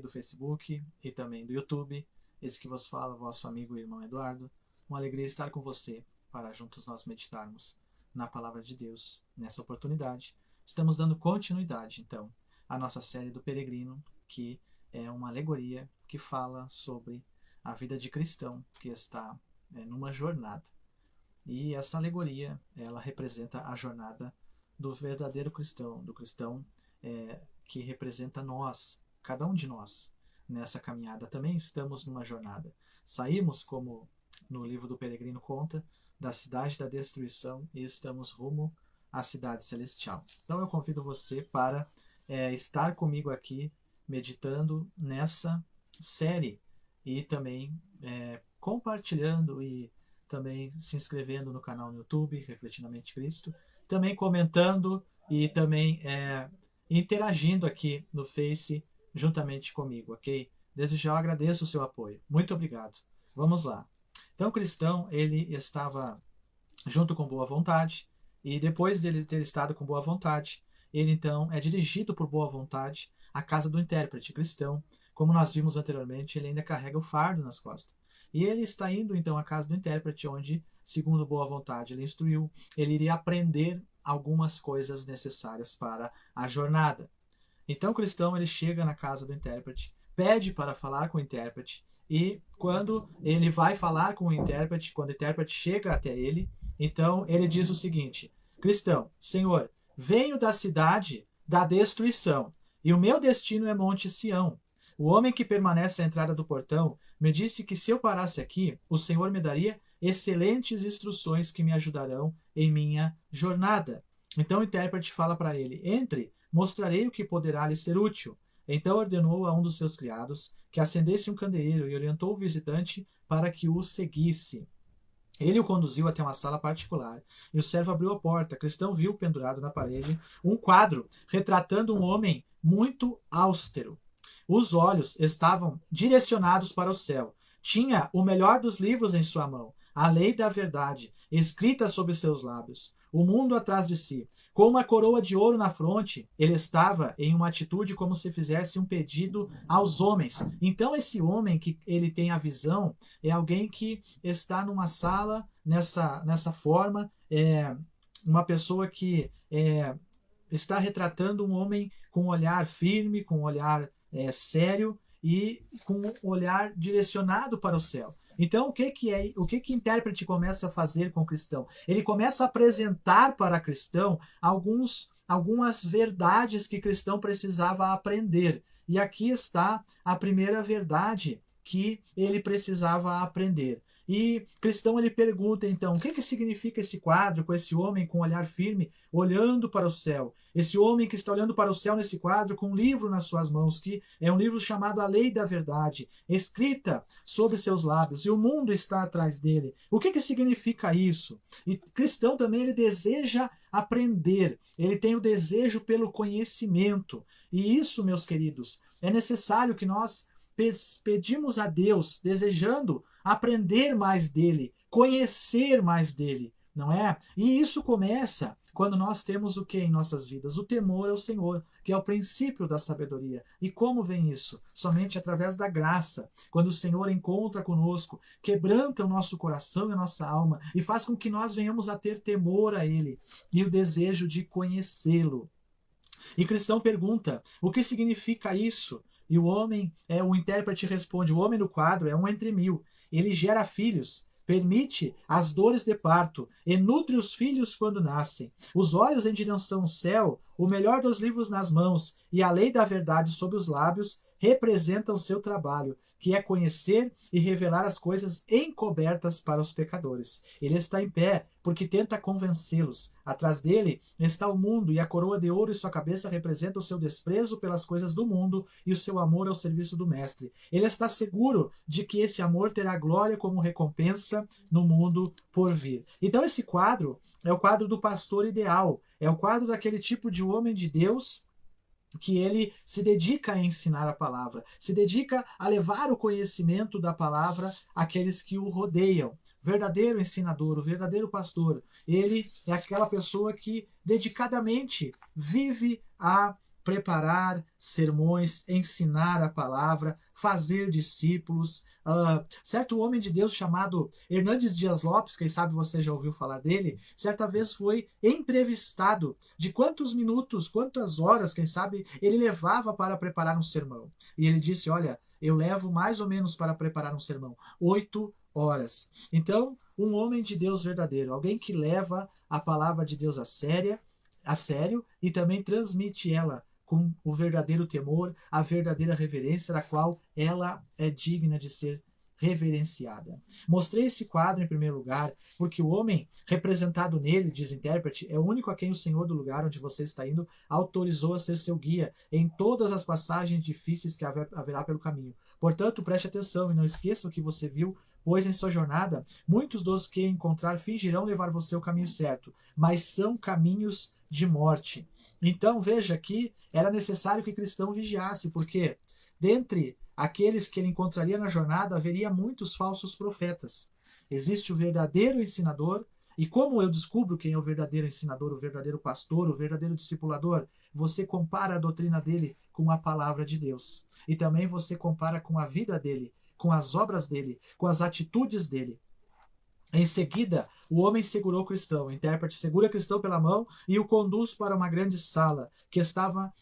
do Facebook e também do YouTube. Esse que vos fala, vosso amigo e irmão Eduardo. Uma alegria estar com você para juntos nós meditarmos na Palavra de Deus. Nessa oportunidade, estamos dando continuidade, então, à nossa série do Peregrino, que é uma alegoria que fala sobre a vida de cristão que está numa jornada. E essa alegoria, ela representa a jornada do verdadeiro cristão, do cristão que representa nós, cada um de nós, nessa caminhada. Também estamos numa jornada. Saímos, como no livro do Peregrino conta, da cidade da destruição e estamos rumo à cidade celestial. Então eu convido você para estar comigo aqui, meditando nessa série e também compartilhando e também se inscrevendo no canal no YouTube, Refletindo a Mente Cristo, também comentando e também interagindo aqui no Face juntamente comigo, ok? Desde já eu agradeço o seu apoio. Muito obrigado. Vamos lá. Então o cristão, ele estava junto com boa vontade e depois dele ter estado com boa vontade, ele então é dirigido por boa vontade à casa do intérprete cristão. Como nós vimos anteriormente, ele ainda carrega o fardo nas costas. E ele está indo então à casa do intérprete, onde, segundo boa vontade, ele instruiu, ele iria aprender algumas coisas necessárias para a jornada. Então o cristão, ele chega na casa do intérprete, pede para falar com o intérprete, e quando ele vai falar com o intérprete, quando o intérprete chega até ele, então ele diz o seguinte: cristão, Senhor, venho da cidade da destruição, e o meu destino é Monte Sião. O homem que permanece à entrada do portão me disse que se eu parasse aqui, o Senhor me daria excelentes instruções que me ajudarão em minha jornada. Então o intérprete fala para ele: entre, mostrarei o que poderá lhe ser útil. Então ordenou a um dos seus criados que acendesse um candeeiro e orientou o visitante para que o seguisse. Ele o conduziu até uma sala particular e o servo abriu a porta. O cristão viu pendurado na parede um quadro retratando um homem muito austero. Os olhos estavam direcionados para o céu. Tinha o melhor dos livros em sua mão, a lei da verdade, escrita sobre seus lábios, o mundo atrás de si. Com uma coroa de ouro na fronte, ele estava em uma atitude como se fizesse um pedido aos homens. Então esse homem que ele tem a visão é alguém que está numa sala, nessa forma, uma pessoa que está retratando um homem com um olhar firme, com um olhar sério e com um olhar direcionado para o céu. Então, o que o intérprete começa a fazer com o cristão? Ele começa a apresentar para o cristão algumas verdades que o cristão precisava aprender. E aqui está a primeira verdade que ele precisava aprender. E cristão, ele pergunta então, o que significa esse quadro com esse homem com um olhar firme, olhando para o céu? Esse homem que está olhando para o céu nesse quadro com um livro nas suas mãos, que é um livro chamado A Lei da Verdade, escrita sobre seus lábios, e o mundo está atrás dele. O que significa isso? E cristão também, ele deseja aprender, ele tem o desejo pelo conhecimento. E isso, meus queridos, é necessário que nós pedimos a Deus, desejando aprender mais dele, conhecer mais dele, não é? E isso começa quando nós temos o que em nossas vidas? O temor ao Senhor, que é o princípio da sabedoria. E como vem isso? Somente através da graça. Quando o Senhor encontra conosco, quebranta o nosso coração e a nossa alma e faz com que nós venhamos a ter temor a Ele e o desejo de conhecê-lo. E cristão pergunta, o que significa isso? E o intérprete responde, o homem no quadro é um entre mil. Ele gera filhos, permite as dores de parto e nutre os filhos quando nascem. Os olhos em direção ao céu, o melhor dos livros nas mãos e a lei da verdade sob os lábios representam o seu trabalho, que é conhecer e revelar as coisas encobertas para os pecadores. Ele está em pé porque tenta convencê-los. Atrás dele está o mundo e a coroa de ouro em sua cabeça representa o seu desprezo pelas coisas do mundo e o seu amor ao serviço do mestre. Ele está seguro de que esse amor terá glória como recompensa no mundo por vir. Então esse quadro é o quadro do pastor ideal, é o quadro daquele tipo de homem de Deus que ele se dedica a ensinar a palavra, se dedica a levar o conhecimento da palavra àqueles que o rodeiam. Verdadeiro ensinador, o verdadeiro pastor, ele é aquela pessoa que dedicadamente vive a preparar sermões, ensinar a palavra, fazer discípulos. Certo homem de Deus chamado Hernandes Dias Lopes, quem sabe você já ouviu falar dele, certa vez foi entrevistado de quantos minutos, quantas horas, quem sabe, ele levava para preparar um sermão. E ele disse, olha, eu levo mais ou menos para preparar um sermão 8 horas. Então, um homem de Deus verdadeiro, alguém que leva a palavra de Deus a sério e também transmite ela com o verdadeiro temor, a verdadeira reverência da qual ela é digna de ser reverenciada. Mostrei esse quadro em primeiro lugar porque o homem representado nele, diz intérprete, é o único a quem o Senhor do lugar onde você está indo autorizou a ser seu guia em todas as passagens difíceis que haverá pelo caminho. Portanto, preste atenção e não esqueça o que você viu, pois em sua jornada, muitos dos que encontrar fingirão levar você ao caminho certo, mas são caminhos de morte. Então, veja que era necessário que o cristão vigiasse, porque dentre aqueles que ele encontraria na jornada, haveria muitos falsos profetas. Existe o verdadeiro ensinador, e como eu descubro quem é o verdadeiro ensinador, o verdadeiro pastor, o verdadeiro discipulador? Você compara a doutrina dele com a palavra de Deus. E também você compara com a vida dele, com as obras dele, com as atitudes dele. Em seguida, o homem segurou o cristão, o intérprete segura o cristão pela mão e o conduz para uma grande sala que estava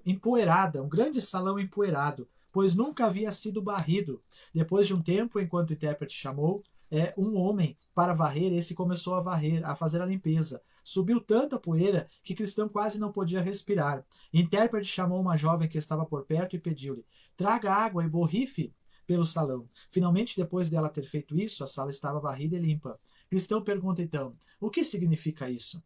empoeirada, um grande salão empoeirado, pois nunca havia sido varrido. Depois de um tempo, enquanto o intérprete chamou um homem para varrer, esse começou a varrer, a fazer a limpeza. Subiu tanta poeira que Cristão quase não podia respirar. O intérprete chamou uma jovem que estava por perto e pediu-lhe: traga água e borrife pelo salão. Finalmente, depois dela ter feito isso, a sala estava varrida e limpa. Cristão pergunta então: o que significa isso?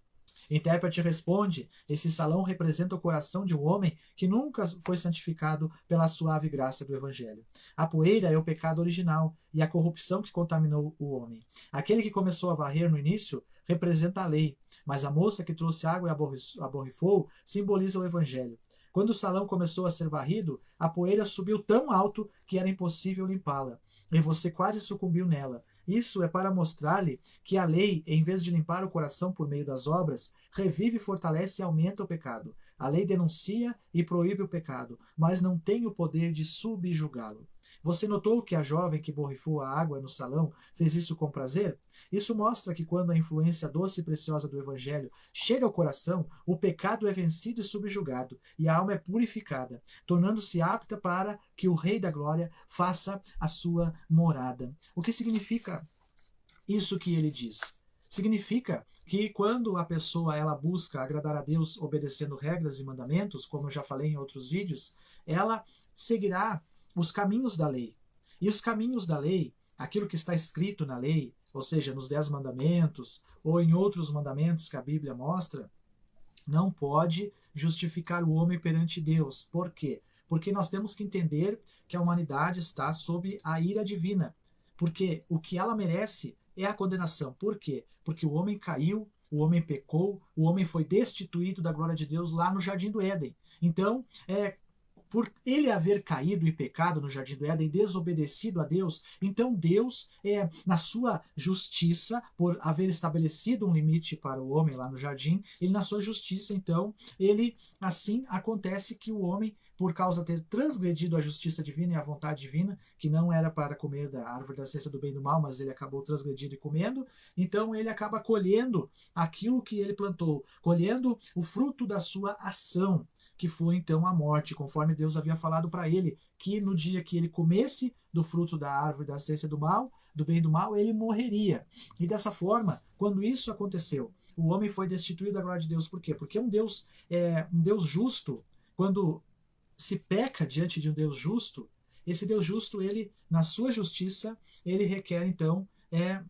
Intérprete responde: esse salão representa o coração de um homem que nunca foi santificado pela suave graça do Evangelho. A poeira é o pecado original e a corrupção que contaminou o homem. Aquele que começou a varrer no início representa a lei, mas a moça que trouxe água e aborrifou simboliza o Evangelho. Quando o salão começou a ser varrido, a poeira subiu tão alto que era impossível limpá-la, e você quase sucumbiu nela. Isso é para mostrar-lhe que a lei, em vez de limpar o coração por meio das obras, revive, fortalece e aumenta o pecado. A lei denuncia e proíbe o pecado, mas não tem o poder de subjugá-lo. Você notou que a jovem que borrifou a água no salão fez isso com prazer? Isso mostra que quando a influência doce e preciosa do Evangelho chega ao coração, o pecado é vencido e subjugado, e a alma é purificada, tornando-se apta para que o Rei da Glória faça a sua morada. O que significa isso que ele diz? Significa que quando a pessoa ela busca agradar a Deus obedecendo regras e mandamentos, como eu já falei em outros vídeos, ela seguirá os caminhos da lei. E os caminhos da lei, aquilo que está escrito na lei, ou seja, nos 10 mandamentos, ou em outros mandamentos que a Bíblia mostra, não pode justificar o homem perante Deus. Por quê? Porque nós temos que entender que a humanidade está sob a ira divina. Porque o que ela merece é a condenação. Por quê? Porque o homem caiu, o homem pecou, o homem foi destituído da glória de Deus lá no Jardim do Éden. Então, por ele haver caído e pecado no Jardim do Éden, desobedecido a Deus, então Deus, na sua justiça, por haver estabelecido um limite para o homem lá no jardim, ele na sua justiça, então, ele assim acontece que o homem, por causa de ter transgredido a justiça divina e a vontade divina, que não era para comer da árvore da ciência do bem e do mal, mas ele acabou transgredindo e comendo, então ele acaba colhendo aquilo que ele plantou, colhendo o fruto da sua ação, que foi então a morte, conforme Deus havia falado para ele, que no dia que ele comesse do fruto da árvore da ciência do mal, do bem e do mal, ele morreria. E dessa forma, quando isso aconteceu, o homem foi destituído da glória de Deus. Por quê? Porque um Deus justo, quando se peca diante de um Deus justo, esse Deus justo, ele, na sua justiça, ele requer então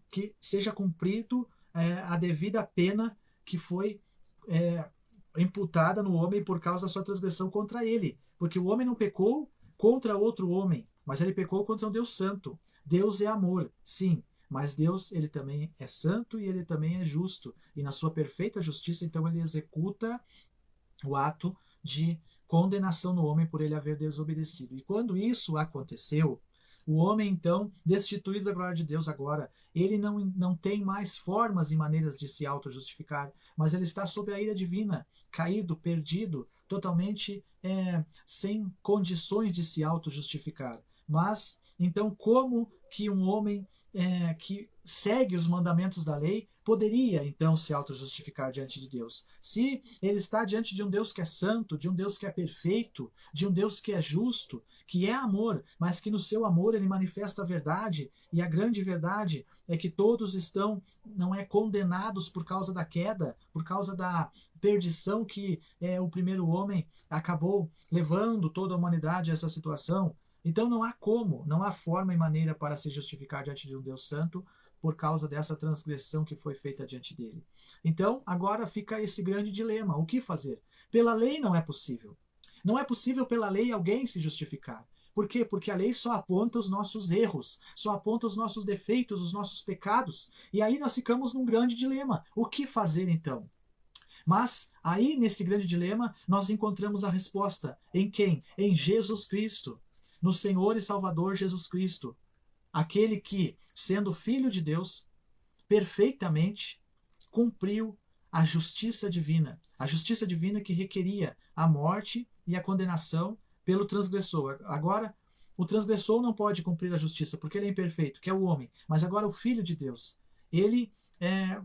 que seja cumprido a devida pena que foi imputada no homem por causa da sua transgressão contra ele. Porque o homem não pecou contra outro homem, mas ele pecou contra um Deus santo. Deus é amor, sim, mas Deus, ele também é santo e ele também é justo. E na sua perfeita justiça, então, ele executa o ato de condenação no homem por ele haver desobedecido. E quando isso aconteceu, o homem, então, destituído da glória de Deus agora, ele não tem mais formas e maneiras de se auto-justificar, mas ele está sob a ira divina, caído, perdido, totalmente sem condições de se auto-justificar. Mas, então, como que um homem que segue os mandamentos da lei poderia, então, se auto-justificar diante de Deus? Se ele está diante de um Deus que é santo, de um Deus que é perfeito, de um Deus que é justo, que é amor, mas que no seu amor ele manifesta a verdade, e a grande verdade é que todos estão, não condenados por causa da queda, por causa da perdição que o primeiro homem acabou levando toda a humanidade a essa situação. Então não há como, não há forma e maneira para se justificar diante de um Deus santo por causa dessa transgressão que foi feita diante dele. Então agora fica esse grande dilema: o que fazer? Pela lei não é possível. Não é possível pela lei alguém se justificar. Por quê? Porque a lei só aponta os nossos erros, só aponta os nossos defeitos, os nossos pecados. E aí nós ficamos num grande dilema. O que fazer então? Mas aí, nesse grande dilema, nós encontramos a resposta. Em quem? Em Jesus Cristo. No Senhor e Salvador Jesus Cristo. Aquele que, sendo Filho de Deus, perfeitamente cumpriu a justiça divina. A justiça divina que requeria a morte e a condenação pelo transgressor. Agora, o transgressor não pode cumprir a justiça, porque ele é imperfeito, que é o homem. Mas agora o Filho de Deus, ele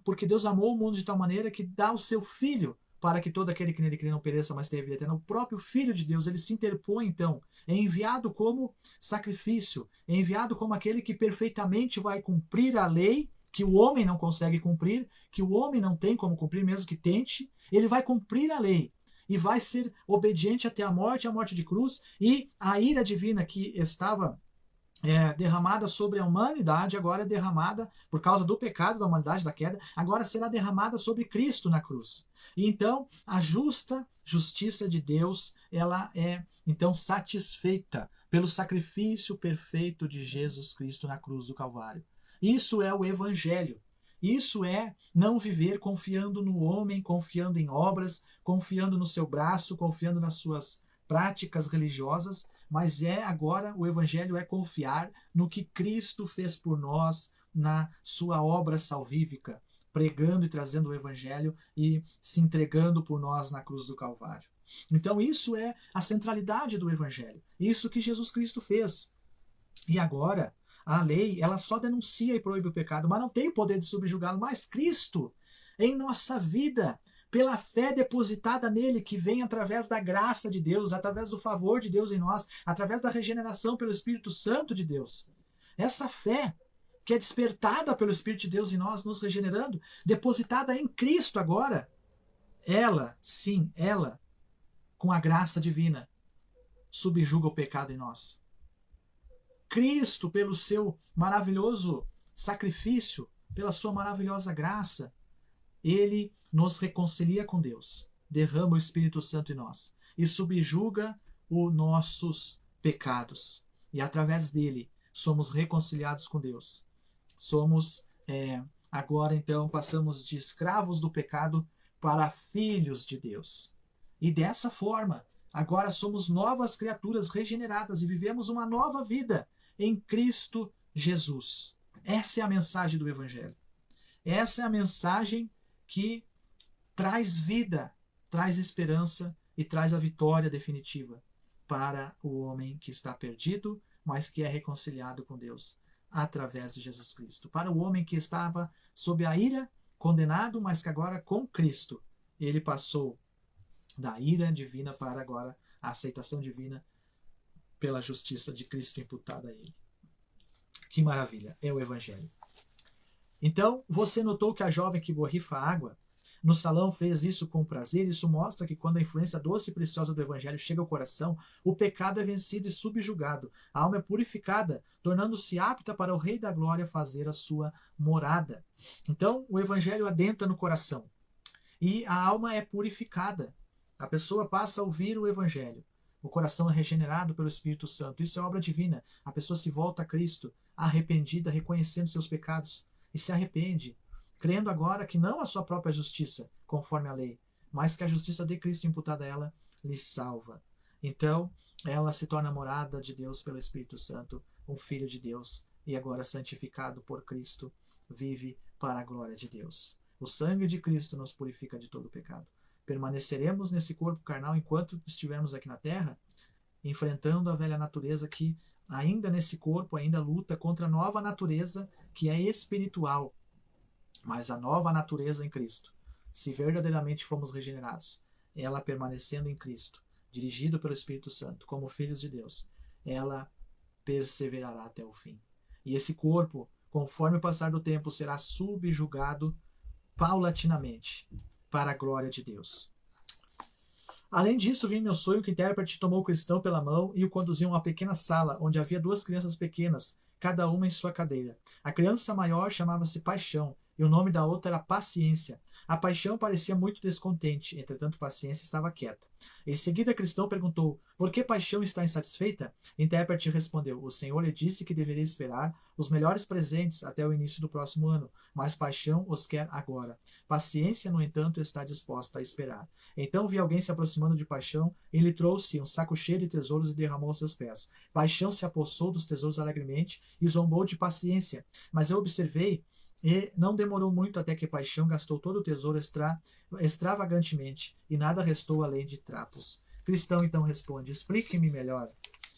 porque Deus amou o mundo de tal maneira que dá o seu Filho para que todo aquele que nele crê não pereça, mas tenha vida eterna. O próprio Filho de Deus, ele se interpõe então, é enviado como sacrifício, é enviado como aquele que perfeitamente vai cumprir a lei, que o homem não consegue cumprir, que o homem não tem como cumprir, mesmo que tente. Ele vai cumprir a lei e vai ser obediente até a morte de cruz, e a ira divina que estava derramada sobre a humanidade, agora é derramada por causa do pecado da humanidade, da queda, agora será derramada sobre Cristo na cruz. E então a justiça de Deus, ela é então satisfeita pelo sacrifício perfeito de Jesus Cristo na cruz do Calvário. Isso é o Evangelho. Isso é não viver confiando no homem, confiando em obras, confiando no seu braço, confiando nas suas práticas religiosas, mas agora o Evangelho é confiar no que Cristo fez por nós na sua obra salvífica, pregando e trazendo o Evangelho e se entregando por nós na cruz do Calvário. Então isso é a centralidade do Evangelho, isso que Jesus Cristo fez. E agora a lei, ela só denuncia e proíbe o pecado, mas não tem o poder de subjugá-lo. Mas Cristo, em nossa vida, pela fé depositada nele, que vem através da graça de Deus, através do favor de Deus em nós, através da regeneração pelo Espírito Santo de Deus. Essa fé que é despertada pelo Espírito de Deus em nós, nos regenerando, depositada em Cristo agora, ela, sim, ela, com a graça divina, subjuga o pecado em nós. Cristo, pelo seu maravilhoso sacrifício, pela sua maravilhosa graça, ele nos reconcilia com Deus, derrama o Espírito Santo em nós e subjuga os nossos pecados. E através dele somos reconciliados com Deus. Somos, agora então, passamos de escravos do pecado para filhos de Deus. E dessa forma, agora somos novas criaturas regeneradas e vivemos uma nova vida em Cristo Jesus. Essa é a mensagem do Evangelho. Essa é a mensagem que traz vida, traz esperança e traz a vitória definitiva para o homem que está perdido, mas que é reconciliado com Deus através de Jesus Cristo. Para o homem que estava sob a ira, condenado, mas que agora com Cristo ele passou da ira divina para agora a aceitação divina pela justiça de Cristo imputada a ele. Que maravilha, é o Evangelho. Então, você notou que a jovem que borrifa água no salão fez isso com prazer? Isso mostra que quando a influência doce e preciosa do Evangelho chega ao coração, o pecado é vencido e subjugado. A alma é purificada, tornando-se apta para o Rei da Glória fazer a sua morada. Então, o Evangelho adentra no coração e a alma é purificada. A pessoa passa a ouvir o Evangelho. O coração é regenerado pelo Espírito Santo. Isso é obra divina. A pessoa se volta a Cristo, arrependida, reconhecendo seus pecados, e se arrepende, crendo agora que não a sua própria justiça, conforme a lei, mas que a justiça de Cristo imputada a ela lhe salva. Então, ela se torna morada de Deus pelo Espírito Santo, um filho de Deus, e agora santificado por Cristo, vive para a glória de Deus. O sangue de Cristo nos purifica de todo pecado. Permaneceremos nesse corpo carnal enquanto estivermos aqui na Terra, enfrentando a velha natureza que ainda nesse corpo ainda luta contra a nova natureza que é espiritual, mas a nova natureza em Cristo, se verdadeiramente fomos regenerados, ela permanecendo em Cristo, dirigido pelo Espírito Santo, como filhos de Deus, ela perseverará até o fim. E esse corpo, conforme o passar do tempo, será subjugado paulatinamente para a glória de Deus. Além disso, vi em meu sonho que o intérprete tomou o cristão pela mão e o conduziu a uma pequena sala, onde havia 2 crianças pequenas, cada uma em sua cadeira. A criança maior chamava-se Paixão, e o nome da outra era Paciência. A Paixão parecia muito descontente, entretanto Paciência estava quieta. Em seguida, Cristão perguntou: por que Paixão está insatisfeita? O intérprete respondeu: o Senhor lhe disse que deveria esperar os melhores presentes até o início do próximo ano, mas Paixão os quer agora. Paciência, no entanto, está disposta a esperar. Então vi alguém se aproximando de Paixão, e lhe trouxe um saco cheio de tesouros e derramou aos seus pés. Paixão se apossou dos tesouros alegremente e zombou de Paciência. Mas eu observei, e não demorou muito até que Paixão gastou todo o tesouro extravagantemente, e nada restou além de trapos. Cristão então responde: explique-me melhor.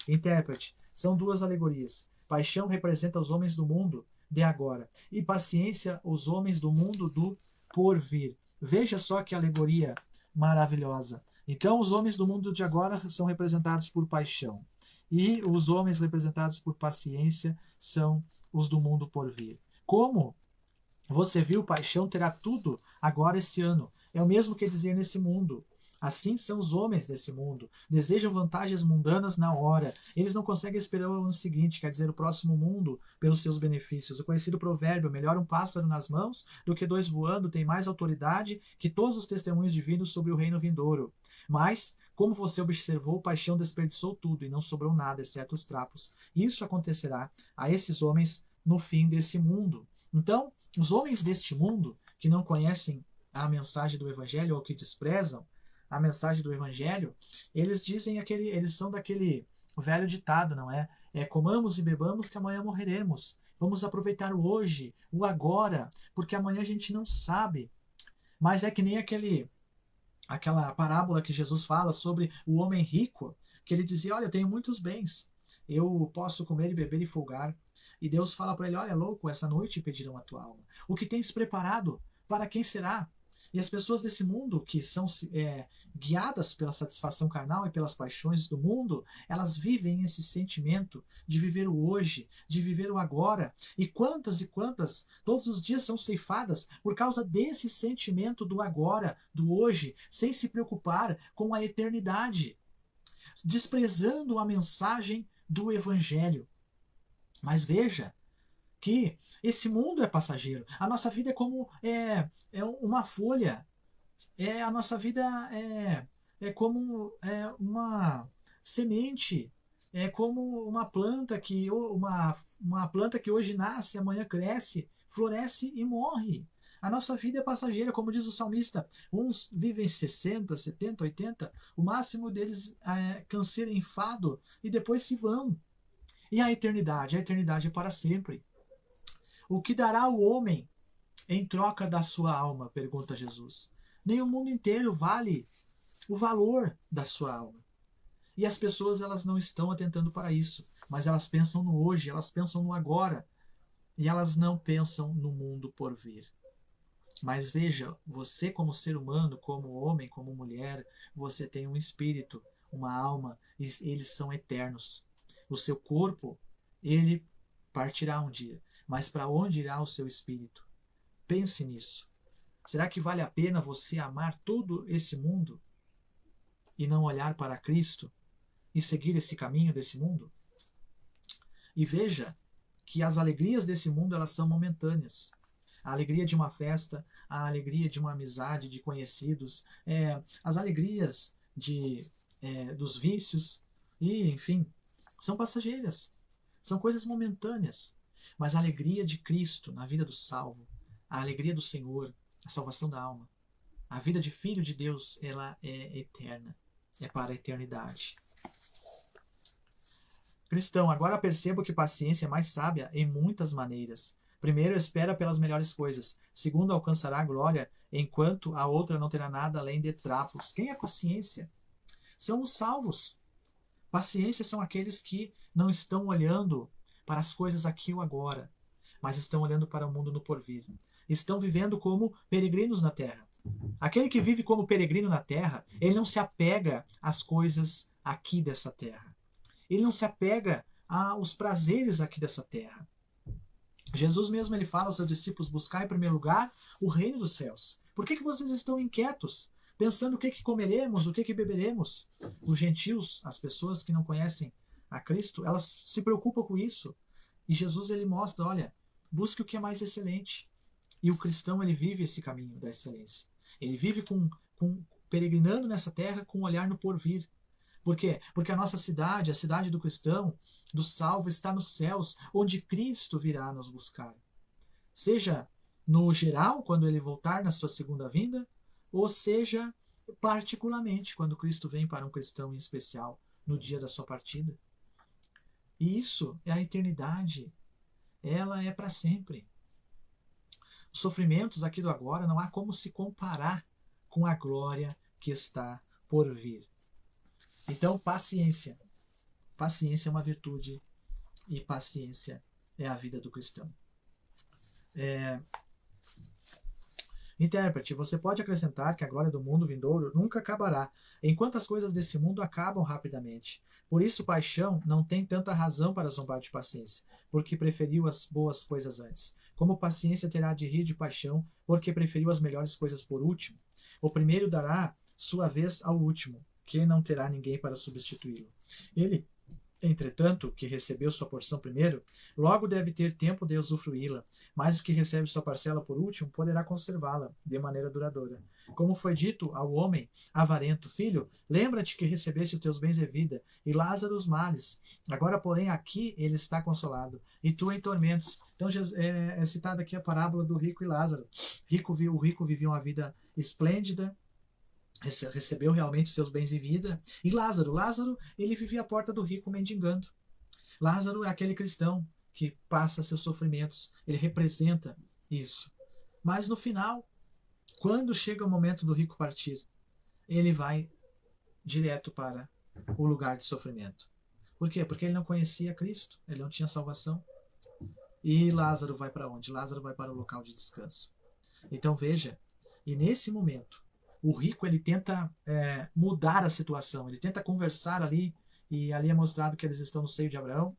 Intérprete: são 2 alegorias. Paixão representa os homens do mundo de agora, e Paciência os homens do mundo do porvir. Veja só que alegoria maravilhosa. Então os homens do mundo de agora são representados por Paixão, e os homens representados por Paciência são os do mundo por vir. Como você viu, Paixão terá tudo agora esse ano. É o mesmo que dizer nesse mundo. Assim são os homens desse mundo. Desejam vantagens mundanas na hora. Eles não conseguem esperar o ano seguinte, quer dizer, o próximo mundo, pelos seus benefícios. O conhecido provérbio: melhor um pássaro nas mãos do que 2 voando, tem mais autoridade que todos os testemunhos divinos sobre o reino vindouro. Mas, como você observou, Paixão desperdiçou tudo e não sobrou nada, exceto os trapos. Isso acontecerá a esses homens no fim desse mundo. Então, os homens deste mundo, que não conhecem a mensagem do Evangelho ou que desprezam a mensagem do Evangelho, eles são daquele velho ditado, não é? Comamos e bebamos que amanhã morreremos. Vamos aproveitar o hoje, o agora, porque amanhã a gente não sabe. Mas é que nem aquela parábola que Jesus fala sobre o homem rico, que ele dizia: olha, eu tenho muitos bens, eu posso comer e beber e folgar. E Deus fala para ele: olha, louco, essa noite pedirão a tua alma. O que tens preparado, para quem será? E as pessoas desse mundo, que são guiadas pela satisfação carnal e pelas paixões do mundo, elas vivem esse sentimento de viver o hoje, de viver o agora. E quantas, todos os dias são ceifadas por causa desse sentimento do agora, do hoje, sem se preocupar com a eternidade, desprezando a mensagem do Evangelho. Mas veja que esse mundo é passageiro. A nossa vida é como uma folha. A nossa vida é como uma semente. É como uma planta uma planta que hoje nasce, amanhã cresce, floresce e morre. A nossa vida é passageira, como diz o salmista. Uns vivem 60, 70, 80. O máximo deles é canseiro, enfado, e depois se vão. E a eternidade? A eternidade é para sempre. O que dará o homem em troca da sua alma? Pergunta Jesus. Nem o mundo inteiro vale o valor da sua alma. E as pessoas, elas não estão atentando para isso, mas elas pensam no hoje, elas pensam no agora, e elas não pensam no mundo por vir. Mas veja, você como ser humano, como homem, como mulher, você tem um espírito, uma alma, e eles são eternos. O seu corpo, ele partirá um dia. Mas para onde irá o seu espírito? Pense nisso. Será que vale a pena você amar todo esse mundo e não olhar para Cristo e seguir esse caminho desse mundo? E veja que as alegrias desse mundo, elas são momentâneas. A alegria de uma festa, a alegria de uma amizade, de conhecidos, as alegrias dos vícios, e enfim, são passageiras, são coisas momentâneas. Mas a alegria de Cristo na vida do salvo, a alegria do Senhor, a salvação da alma, a vida de filho de Deus, ela é eterna, é para a eternidade. Cristão, agora percebo que paciência é mais sábia em muitas maneiras. Primeiro, espera pelas melhores coisas. Segundo, alcançará a glória, enquanto a outra não terá nada além de trapos. Quem é paciência? São os salvos. Paciência são aqueles que não estão olhando para as coisas aqui ou agora, mas estão olhando para o mundo no porvir. Estão vivendo como peregrinos na terra. Aquele que vive como peregrino na terra, ele não se apega às coisas aqui dessa terra. Ele não se apega aos prazeres aqui dessa terra. Jesus mesmo ele fala aos seus discípulos: buscar em primeiro lugar o reino dos céus. Por que vocês estão inquietos, pensando o que comeremos, o que beberemos? Os gentios, as pessoas que não conhecem a Cristo, elas se preocupam com isso. E Jesus ele mostra: olha, busque o que é mais excelente. E o cristão ele vive esse caminho da excelência. Ele vive peregrinando nessa terra com um olhar no porvir. Por quê? Porque a nossa cidade, a cidade do cristão, do salvo, está nos céus, onde Cristo virá nos buscar. Seja no geral, quando ele voltar na sua segunda vinda, ou seja, particularmente, quando Cristo vem para um cristão em especial, no dia da sua partida. E isso é a eternidade. Ela é para sempre. Os sofrimentos aqui do agora não há como se comparar com a glória que está por vir. Então, paciência. Paciência é uma virtude e paciência é a vida do cristão. Intérprete, você pode acrescentar que a glória do mundo vindouro nunca acabará, enquanto as coisas desse mundo acabam rapidamente. Por isso, paixão não tem tanta razão para zombar de paciência, porque preferiu as boas coisas antes. Como paciência terá de rir de paixão, porque preferiu as melhores coisas por último. O primeiro dará sua vez ao último, que não terá ninguém para substituí-lo. Ele, entretanto, que recebeu sua porção primeiro, logo deve ter tempo de usufruí-la, mas o que recebe sua parcela por último poderá conservá-la de maneira duradoura. Como foi dito ao homem avarento: filho, lembra-te que recebeste os teus bens de vida, e Lázaro os males. Agora, porém, aqui ele está consolado, e tu em tormentos. Então é citada aqui a parábola do rico e Lázaro. O rico vivia uma vida esplêndida, recebeu realmente seus bens em vida. E Lázaro, ele vivia à porta do rico mendigando. Lázaro é aquele cristão que passa seus sofrimentos, ele representa isso. Mas no final, quando chega o momento do rico partir, ele vai direto para o lugar de sofrimento. Por quê? Porque ele não conhecia Cristo, ele não tinha salvação. E Lázaro vai para onde? Lázaro vai para o local de descanso. Então veja, e nesse momento, o rico ele tenta mudar a situação, ele tenta conversar ali, e ali é mostrado que eles estão no seio de Abraão,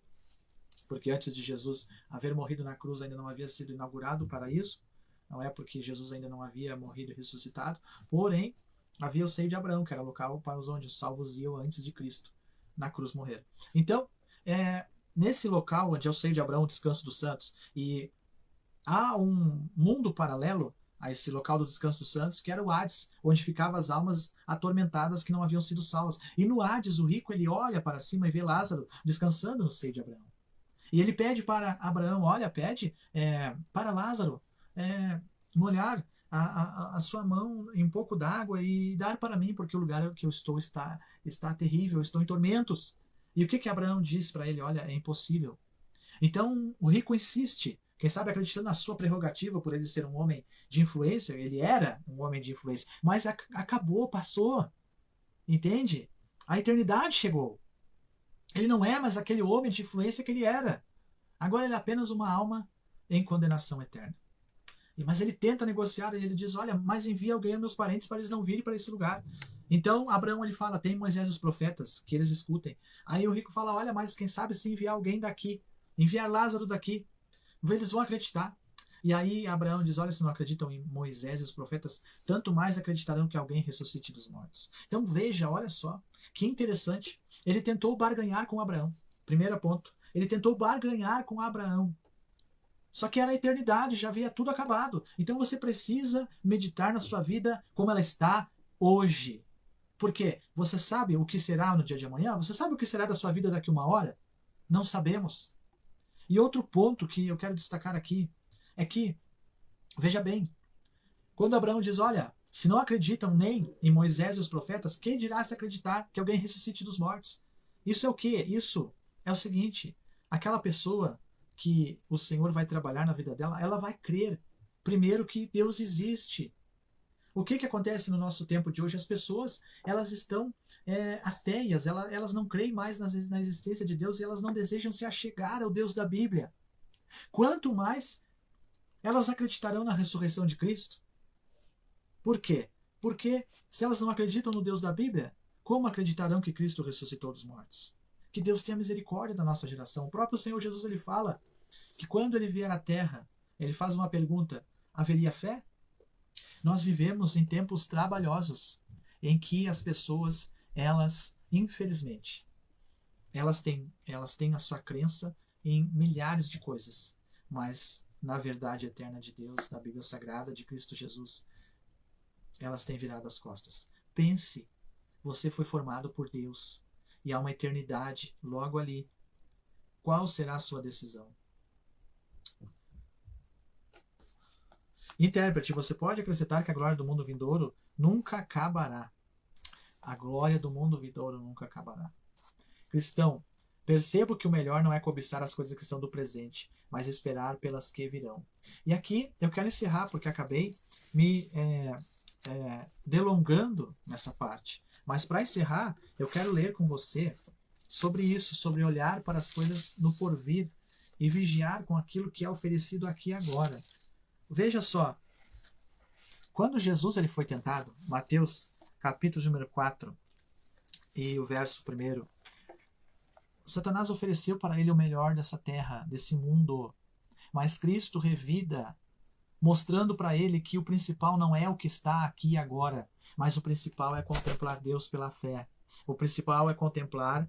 porque antes de Jesus haver morrido na cruz ainda não havia sido inaugurado o paraíso, não é porque Jesus ainda não havia morrido e ressuscitado, porém havia o seio de Abraão, que era o local para onde os salvos iam antes de Cristo na cruz morrer. Então, nesse local onde é o seio de Abraão, o descanso dos santos, e há um mundo paralelo a esse local do descanso dos santos, que era o Hades, onde ficavam as almas atormentadas que não haviam sido salvas. E no Hades, o rico ele olha para cima e vê Lázaro descansando no seio de Abraão. E ele pede para Abraão, pede para Lázaro molhar a sua mão em um pouco d'água e dar para mim, porque o lugar que eu estou está terrível, eu estou em tormentos. E o que Abraão diz para ele? Olha, é impossível. Então o rico insiste, quem sabe acreditando na sua prerrogativa por ele ser um homem de influência. Ele era um homem de influência, mas acabou, passou, entende? A eternidade chegou. Ele não é mais aquele homem de influência que ele era. Agora ele é apenas uma alma em condenação eterna. Mas ele tenta negociar e ele diz: olha, mas envia alguém aos meus parentes para eles não virem para esse lugar. Então Abraão ele fala: tem Moisés e os profetas, que eles escutem. Aí o rico fala: olha, mas quem sabe se enviar alguém daqui, enviar Lázaro daqui, eles vão acreditar. E aí Abraão diz: olha, se não acreditam em Moisés e os profetas, tanto mais acreditarão que alguém ressuscite dos mortos. Então veja, olha só, que interessante. Ele tentou barganhar com Abraão. Primeiro ponto, ele tentou barganhar com Abraão. Só que era a eternidade, já havia tudo acabado. Então você precisa meditar na sua vida como ela está hoje. Por quê? Você sabe o que será no dia de amanhã? Você sabe o que será da sua vida daqui a uma hora? Não sabemos. E outro ponto que eu quero destacar aqui é que, veja bem, quando Abraão diz: olha, se não acreditam nem em Moisés e os profetas, quem dirá se acreditar que alguém ressuscite dos mortos? Isso é o quê? Isso é o seguinte: aquela pessoa que o Senhor vai trabalhar na vida dela, ela vai crer, primeiro, que Deus existe. O que acontece no nosso tempo de hoje? As pessoas, elas estão ateias, elas não creem mais na existência de Deus e elas não desejam se achegar ao Deus da Bíblia. Quanto mais elas acreditarão na ressurreição de Cristo. Por quê? Porque se elas não acreditam no Deus da Bíblia, como acreditarão que Cristo ressuscitou dos mortos? Que Deus tenha misericórdia da nossa geração. O próprio Senhor Jesus, ele fala que quando ele vier à Terra, ele faz uma pergunta: haveria fé? Nós vivemos em tempos trabalhosos, em que as pessoas, elas, infelizmente, elas têm a sua crença em milhares de coisas, mas na verdade eterna de Deus, na Bíblia Sagrada de Cristo Jesus, elas têm virado as costas. Pense, você foi formado por Deus e há uma eternidade logo ali. Qual será a sua decisão? Intérprete, você pode acrescentar que a glória do mundo vindouro nunca acabará. A glória do mundo vindouro nunca acabará. Cristão, percebo que o melhor não é cobiçar as coisas que são do presente, mas esperar pelas que virão. E aqui eu quero encerrar, porque acabei me delongando nessa parte. Mas para encerrar, eu quero ler com você sobre isso, sobre olhar para as coisas no porvir e vigiar com aquilo que é oferecido aqui e agora. Veja só, quando Jesus ele foi tentado, Mateus capítulo número 4 e o verso 1, Satanás ofereceu para ele o melhor dessa terra, desse mundo, mas Cristo revida, mostrando para ele que o principal não é o que está aqui e agora, mas o principal é contemplar Deus pela fé. O principal é contemplar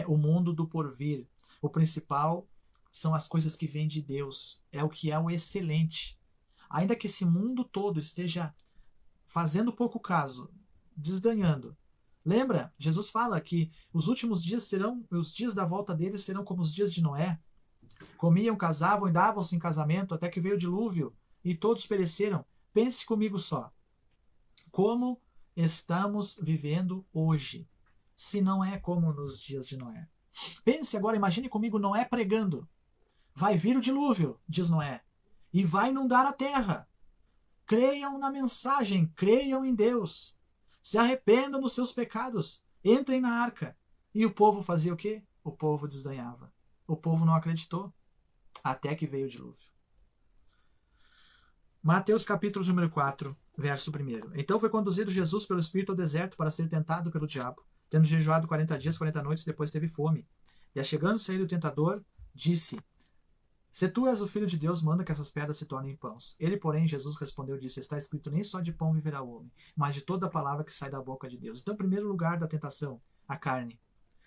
o mundo do porvir. O principal são as coisas que vêm de Deus, é o que é o excelente. Ainda que esse mundo todo esteja fazendo pouco caso, desdanhando. Lembra? Jesus fala que os últimos dias serão, os dias da volta deles serão como os dias de Noé. Comiam, casavam e davam-se em casamento até que veio o dilúvio e todos pereceram. Pense comigo só. Como estamos vivendo hoje, se não é como nos dias de Noé? Pense agora, imagine comigo Noé pregando. Vai vir o dilúvio, diz Noé, e vai inundar a terra. Creiam na mensagem, creiam em Deus. Se arrependam dos seus pecados, entrem na arca. E o povo fazia o quê? O povo desdenhava. O povo não acreditou, até que veio o dilúvio. Mateus capítulo número 4, verso 1. Então foi conduzido Jesus pelo Espírito ao deserto para ser tentado pelo diabo. Tendo jejuado 40 dias, 40 noites, depois teve fome. E achegando-se ele o tentador, disse: Se tu és o Filho de Deus, manda que essas pedras se tornem pães. Ele, porém, Jesus respondeu e disse: Está escrito, nem só de pão viverá o homem, mas de toda a palavra que sai da boca de Deus. Então, em primeiro lugar da tentação, a carne,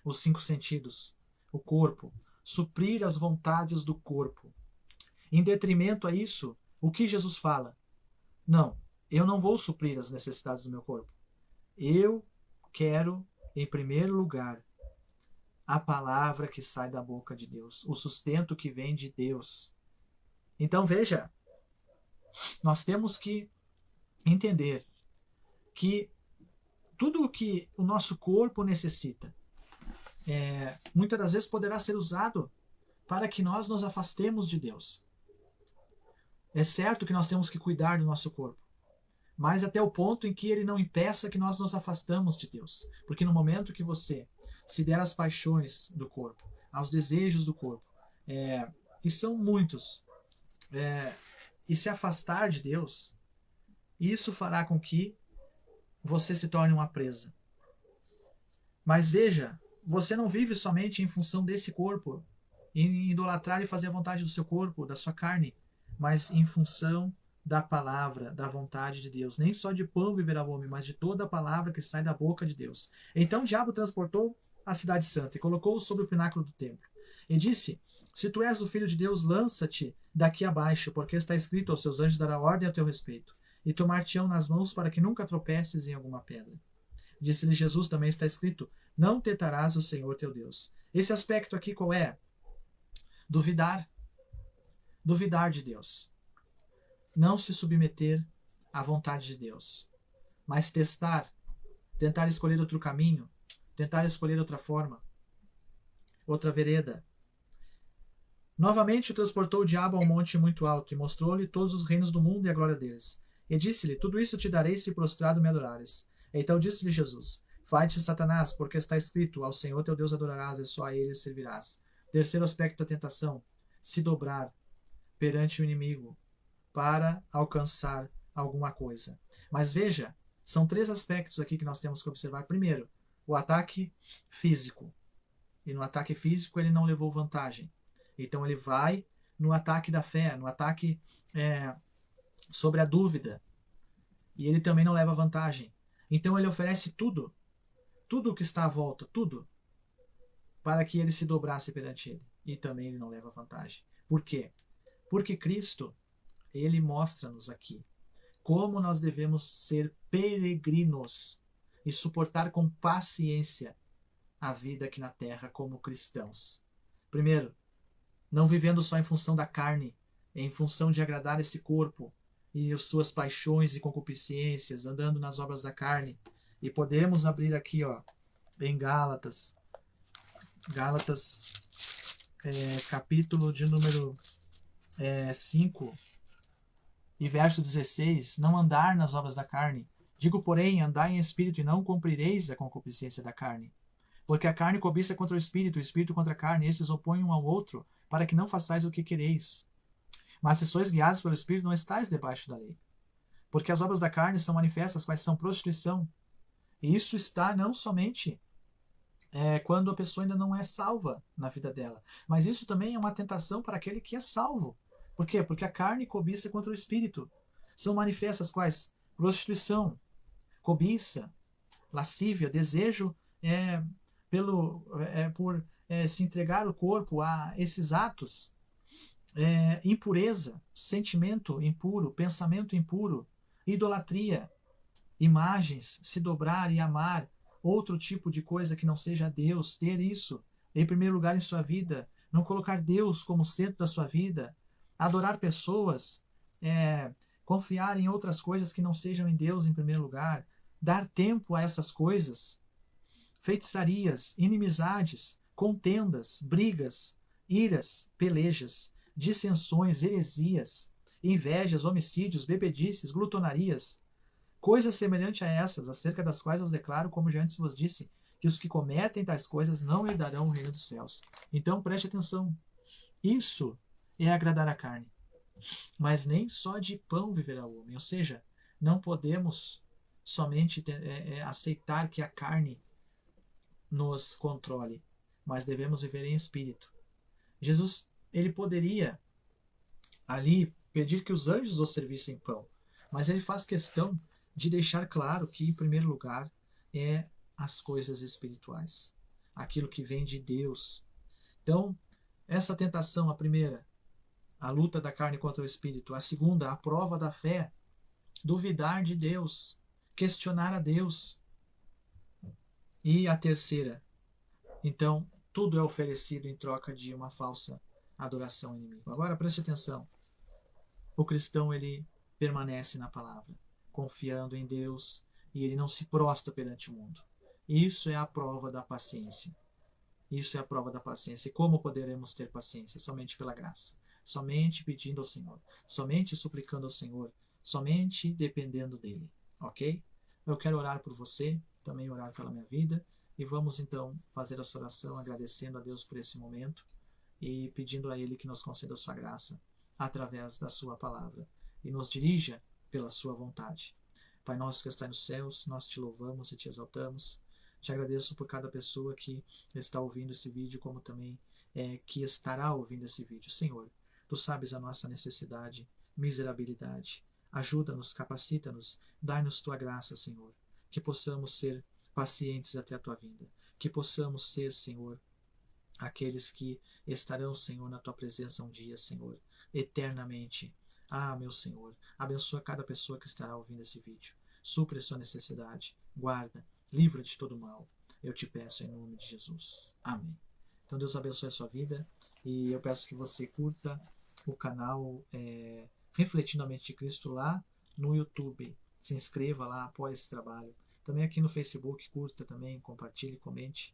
os 5 sentidos, o corpo, suprir as vontades do corpo. Em detrimento a isso, o que Jesus fala? Não, eu não vou suprir as necessidades do meu corpo. Eu quero, em primeiro lugar, a palavra que sai da boca de Deus, o sustento que vem de Deus. Então veja, nós temos que entender que tudo o que o nosso corpo necessita, muitas das vezes poderá ser usado para que nós nos afastemos de Deus. É certo que nós temos que cuidar do nosso corpo, mas até o ponto em que ele não impeça que nós nos afastamos de Deus. Porque no momento que você se der às paixões do corpo, aos desejos do corpo, e são muitos, e se afastar de Deus, isso fará com que você se torne uma presa. Mas veja, você não vive somente em função desse corpo, em idolatrar e fazer a vontade do seu corpo, da sua carne, mas em função da palavra, da vontade de Deus. Nem só de pão viverá o homem, mas de toda a palavra que sai da boca de Deus. Então o diabo transportou a cidade santa e colocou-o sobre o pináculo do templo. E disse: Se tu és o Filho de Deus, lança-te daqui abaixo, porque está escrito: aos seus anjos dará ordem a teu respeito, e tomar-te-ão nas mãos para que nunca tropeces em alguma pedra. Disse-lhe Jesus: também está escrito: não tentarás o Senhor teu Deus. Esse aspecto aqui qual é? Duvidar. Duvidar de Deus. Não se submeter à vontade de Deus. Mas testar, tentar escolher outro caminho, tentar escolher outra forma, outra vereda. Novamente o transportou o diabo a um monte muito alto e mostrou-lhe todos os reinos do mundo e a glória deles. E disse-lhe: Tudo isso te darei se prostrado me adorares. Então disse-lhe Jesus: Vai-te, Satanás, porque está escrito: Ao Senhor teu Deus adorarás e só a ele servirás. Terceiro aspecto da tentação: se dobrar perante o inimigo para alcançar alguma coisa. Mas veja, são três aspectos aqui que nós temos que observar. Primeiro, o ataque físico. E no ataque físico ele não levou vantagem. Então ele vai no ataque da fé, no ataque sobre a dúvida. E ele também não leva vantagem. Então ele oferece tudo, tudo o que está à volta, tudo, para que ele se dobrasse perante ele. E também ele não leva vantagem. Por quê? Porque Cristo, ele mostra-nos aqui como nós devemos ser peregrinos e suportar com paciência a vida aqui na terra como cristãos. Primeiro, não vivendo só em função da carne, em função de agradar esse corpo e as suas paixões e concupiscências, andando nas obras da carne. E podemos abrir aqui, ó, em Gálatas, capítulo de número 5 e verso 16, não andar nas obras da carne. Digo, porém, andai em espírito e não cumprireis a concupiscência da carne. Porque a carne cobiça contra o espírito contra a carne, e esses opõem um ao outro, para que não façais o que quereis. Mas se sois guiados pelo Espírito, não estáis debaixo da lei. Porque as obras da carne são manifestas, quais são prostituição. E isso está não somente quando a pessoa ainda não é salva na vida dela, mas isso também é uma tentação para aquele que é salvo. Por quê? Porque a carne cobiça contra o Espírito. São manifestas quais? Prostituição, cobiça, lascívia, desejo por se entregar o corpo a esses atos, impureza, sentimento impuro, pensamento impuro, idolatria, imagens, se dobrar e amar outro tipo de coisa que não seja Deus, ter isso em primeiro lugar em sua vida, não colocar Deus como centro da sua vida, adorar pessoas, confiar em outras coisas que não sejam em Deus em primeiro lugar, dar tempo a essas coisas, feitiçarias, inimizades, contendas, brigas, iras, pelejas, dissensões, heresias, invejas, homicídios, bebedices, glutonarias, coisas semelhantes a essas, acerca das quais eu declaro, como já antes vos disse, que os que cometem tais coisas não herdarão o reino dos céus. Então preste atenção. Isso é agradar a carne. Mas nem só de pão viverá o homem. Ou seja, não podemos somente aceitar que a carne nos controle, mas devemos viver em espírito. Jesus, ele poderia ali pedir que os anjos o servissem pão, mas ele faz questão de deixar claro que, em primeiro lugar, é as coisas espirituais, aquilo que vem de Deus. Então, essa tentação, a primeira, a luta da carne contra o espírito; a segunda, a prova da fé, duvidar de Deus, questionar a Deus; e a terceira, então, tudo é oferecido em troca de uma falsa adoração ao inimigo. Agora, preste atenção. O cristão, ele permanece na palavra, confiando em Deus, e ele não se prostra perante o mundo. Isso é a prova da paciência. Isso é a prova da paciência. E como poderemos ter paciência? Somente pela graça. Somente pedindo ao Senhor. Somente suplicando ao Senhor. Somente dependendo dele. Ok? Eu quero orar por você, também orar pela minha vida. E vamos então fazer essa oração agradecendo a Deus por esse momento e pedindo a Ele que nos conceda a sua graça através da sua palavra e nos dirija pela sua vontade. Pai nosso que está nos céus, nós te louvamos e te exaltamos. Te agradeço por cada pessoa que está ouvindo esse vídeo, como também que estará ouvindo esse vídeo. Senhor, tu sabes a nossa necessidade, miserabilidade. Ajuda-nos, capacita-nos, dai-nos tua graça, Senhor, que possamos ser pacientes até a tua vinda, que possamos ser, Senhor, aqueles que estarão, Senhor, na tua presença um dia, Senhor, eternamente. Ah, meu Senhor, abençoa cada pessoa que estará ouvindo esse vídeo, supre a sua necessidade, guarda, livra de todo mal, eu te peço em nome de Jesus. Amém. Então Deus abençoe a sua vida e eu peço que você curta o canal Refletindo a Mente de Cristo lá no YouTube, se inscreva lá, apoie esse trabalho. Também aqui no Facebook, curta também, compartilhe, comente.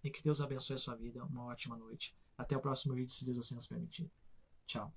E que Deus abençoe a sua vida. Uma ótima noite. Até o próximo vídeo, se Deus assim nos permitir. Tchau.